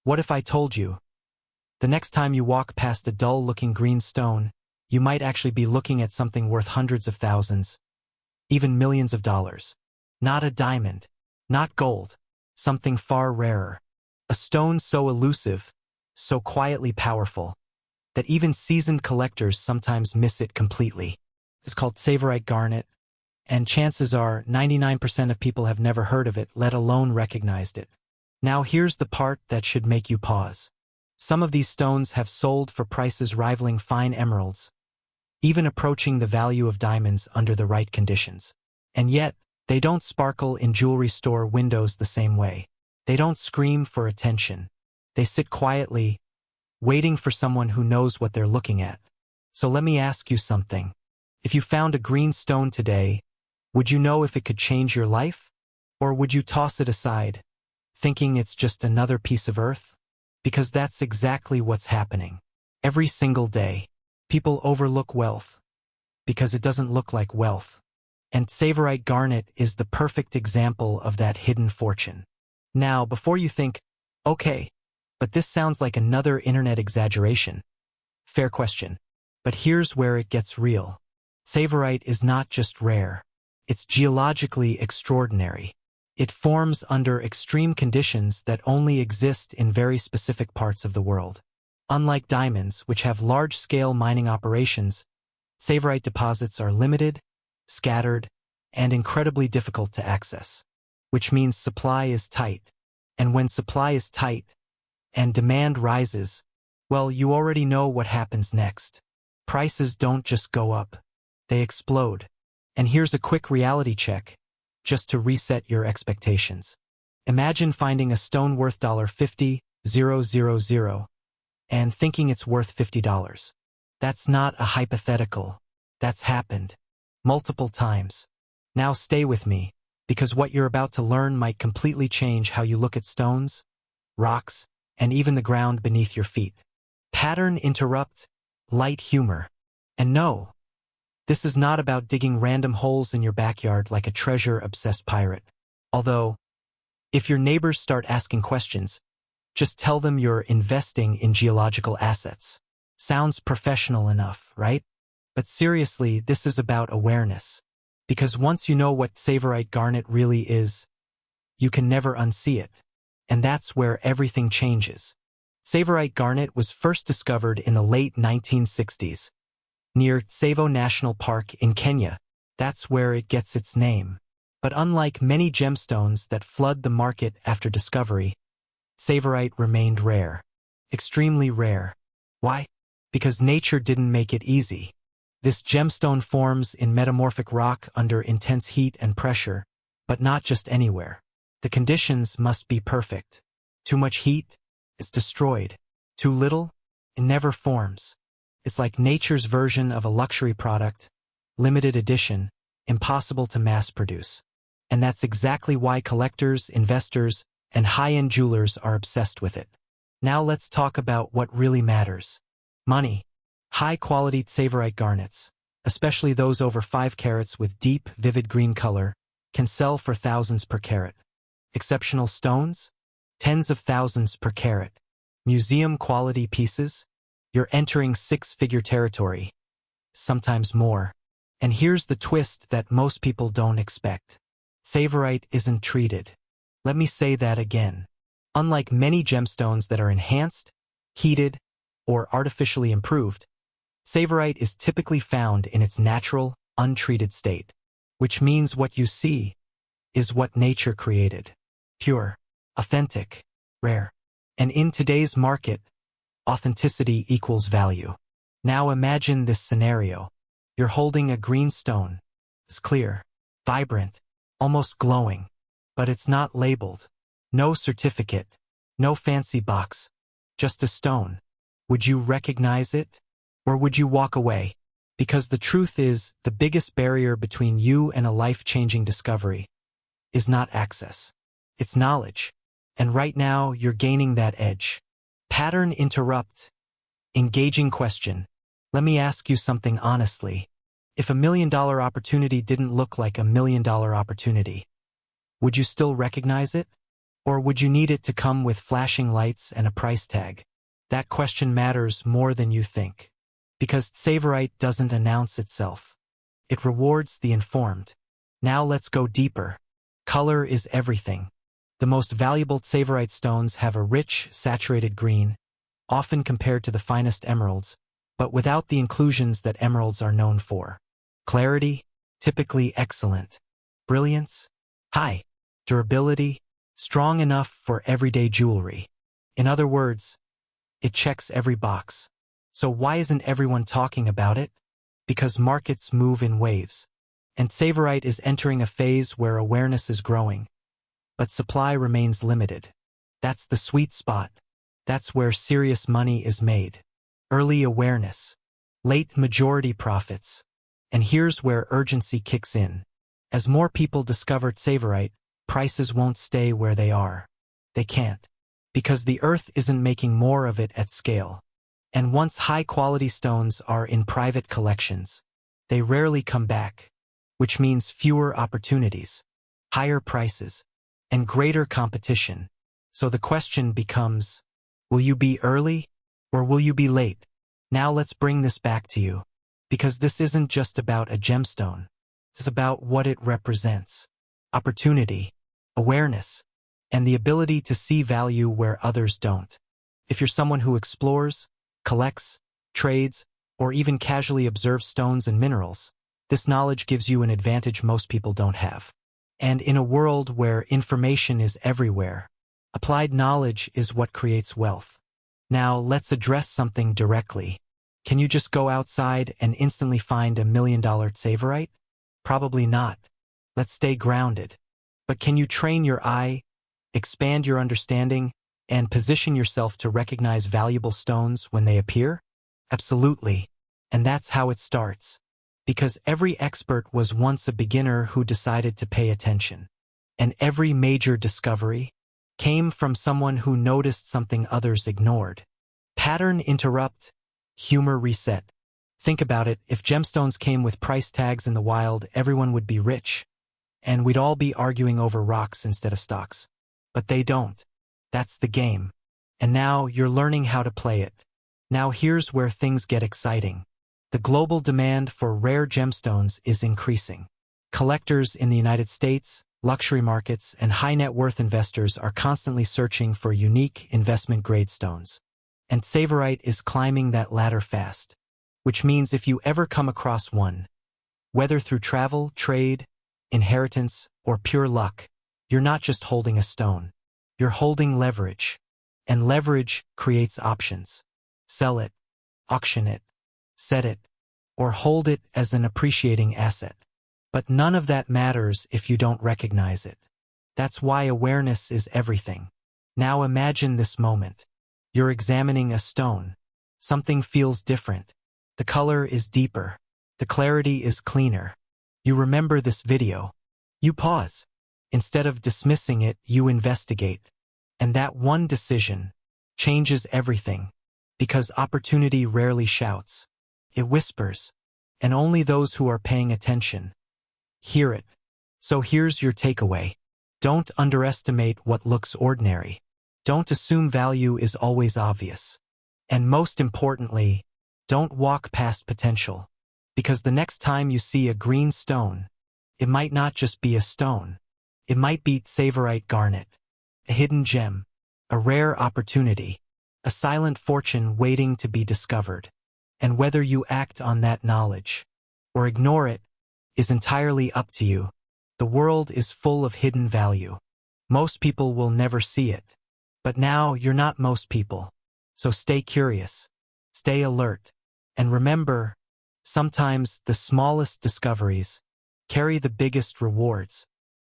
What if I told you, the next time you walk past a dull-looking green stone, you might actually be looking at something worth hundreds of thousands, even millions of dollars. Not a diamond, not gold, something far rarer. A stone so elusive, so quietly powerful, that even seasoned collectors sometimes miss it completely. It's called Tsavorite Garnet, and chances are 99% of people have never heard of it, let alone recognized it. Now here's the part that should make you pause. Some of these stones have sold for prices rivaling fine emeralds, even approaching the value of diamonds under the right conditions. And yet, they don't sparkle in jewelry store windows the same way. They don't scream for attention. They sit quietly, waiting for someone who knows what they're looking at. So let me ask you something. If you found a green stone today, would you know if it could change your life? Or would you toss it aside, thinking it's just another piece of earth? Because that's exactly what's happening. Every single day, people overlook wealth because it doesn't look like wealth. And Tsavorite Garnet is the perfect example of that hidden fortune. Now, before you think, okay, but this sounds like another internet exaggeration. Fair question. But here's where it gets real. Tsavorite is not just rare. It's geologically extraordinary. It forms under extreme conditions that only exist in very specific parts of the world. Unlike diamonds, which have large-scale mining operations, Tsavorite deposits are limited, scattered, and incredibly difficult to access, which means supply is tight. And when supply is tight and demand rises, well, you already know what happens next. Prices don't just go up, they explode. And here's a quick reality check, just to reset your expectations. Imagine finding a stone worth $50,000 and thinking it's worth $50. That's not a hypothetical. That's happened. Multiple times. Now stay with me, because what you're about to learn might completely change how you look at stones, rocks, and even the ground beneath your feet. Pattern interrupt, light humor. And no, this is not about digging random holes in your backyard like a treasure-obsessed pirate. Although, if your neighbors start asking questions, just tell them you're investing in geological assets. Sounds professional enough, right? But seriously, this is about awareness. Because once you know what Tsavorite Garnet really is, you can never unsee it. And that's where everything changes. Tsavorite Garnet was first discovered in the late 1960s, near Tsavo National Park in Kenya. That's where it gets its name. But unlike many gemstones that flood the market after discovery, Tsavorite remained rare. Extremely rare. Why? Because nature didn't make it easy. This gemstone forms in metamorphic rock under intense heat and pressure, but not just anywhere. The conditions must be perfect. Too much heat, it's destroyed. Too little, it never forms. It's like nature's version of a luxury product, limited edition, impossible to mass produce. And that's exactly why collectors, investors, and high-end jewelers are obsessed with it. Now let's talk about what really matters. Money. High-quality Tsavorite garnets, especially those over 5 carats with deep, vivid green color, can sell for thousands per carat. Exceptional stones? Tens of thousands per carat. Museum-quality pieces? You're entering six-figure territory. Sometimes more. And here's the twist that most people don't expect. Tsavorite isn't treated. Let me say that again. Unlike many gemstones that are enhanced, heated, or artificially improved, Tsavorite is typically found in its natural, untreated state, which means what you see is what nature created. Pure, authentic, rare. And in today's market, authenticity equals value. Now imagine this scenario. You're holding a green stone. It's clear, vibrant, almost glowing, but it's not labeled. No certificate, no fancy box, just a stone. Would you recognize it? Or would you walk away? Because the truth is, the biggest barrier between you and a life-changing discovery is not access. It's knowledge. And right now, you're gaining that edge. Pattern interrupt. Engaging question. Let me ask you something honestly. If $1 million opportunity didn't look like $1 million opportunity, would you still recognize it? Or would you need it to come with flashing lights and a price tag? That question matters more than you think. Because Tsavorite doesn't announce itself. It rewards the informed. Now let's go deeper. Color is everything. The most valuable Tsavorite stones have a rich, saturated green, often compared to the finest emeralds, but without the inclusions that emeralds are known for. Clarity, typically excellent. Brilliance, high. Durability, strong enough for everyday jewelry. In other words, it checks every box. So why isn't everyone talking about it? Because markets move in waves. And Tsavorite is entering a phase where awareness is growing, but supply remains limited. That's the sweet spot. That's where serious money is made. Early awareness. Late majority profits. And here's where urgency kicks in. As more people discover Tsavorite, prices won't stay where they are. They can't. Because the earth isn't making more of it at scale. And once high-quality stones are in private collections, they rarely come back, which means fewer opportunities, higher prices, and greater competition. So the question becomes, will you be early or will you be late? Now let's bring this back to you, because this isn't just about a gemstone. It's about what it represents. Opportunity, awareness, and the ability to see value where others don't. If you're someone who explores, collects, trades, or even casually observes stones and minerals, this knowledge gives you an advantage most people don't have. And in a world where information is everywhere, applied knowledge is what creates wealth. Now let's address something directly. Can you just go outside and instantly find $1 million Tsavorite? Probably not. Let's stay grounded. But can you train your eye, expand your understanding, and position yourself to recognize valuable stones when they appear? Absolutely. And that's how it starts. Because every expert was once a beginner who decided to pay attention. And every major discovery came from someone who noticed something others ignored. Pattern interrupt, humor reset. Think about it, if gemstones came with price tags in the wild, everyone would be rich. And we'd all be arguing over rocks instead of stocks. But they don't. That's the game. And now you're learning how to play it. Now here's where things get exciting. The global demand for rare gemstones is increasing. Collectors in the United States, luxury markets, and high-net-worth investors are constantly searching for unique investment-grade stones. And Tsavorite is climbing that ladder fast. Which means if you ever come across one, whether through travel, trade, inheritance, or pure luck, you're not just holding a stone. You're holding leverage. And leverage creates options. Sell it, auction it, set it, or hold it as an appreciating asset. But none of that matters if you don't recognize it. That's why awareness is everything. Now imagine this moment. You're examining a stone. Something feels different. The color is deeper. The clarity is cleaner. You remember this video. You pause. Instead of dismissing it, you investigate. And that one decision changes everything. Because opportunity rarely shouts. It whispers. And only those who are paying attention hear it. So here's your takeaway. Don't underestimate what looks ordinary. Don't assume value is always obvious. And most importantly, don't walk past potential. Because the next time you see a green stone, it might not just be a stone. It might be Tsavorite Garnet, a hidden gem, a rare opportunity, a silent fortune waiting to be discovered. And whether you act on that knowledge or ignore it is entirely up to you. The world is full of hidden value. Most people will never see it. But now you're not most people. So stay curious, stay alert, and remember, sometimes the smallest discoveries carry the biggest rewards.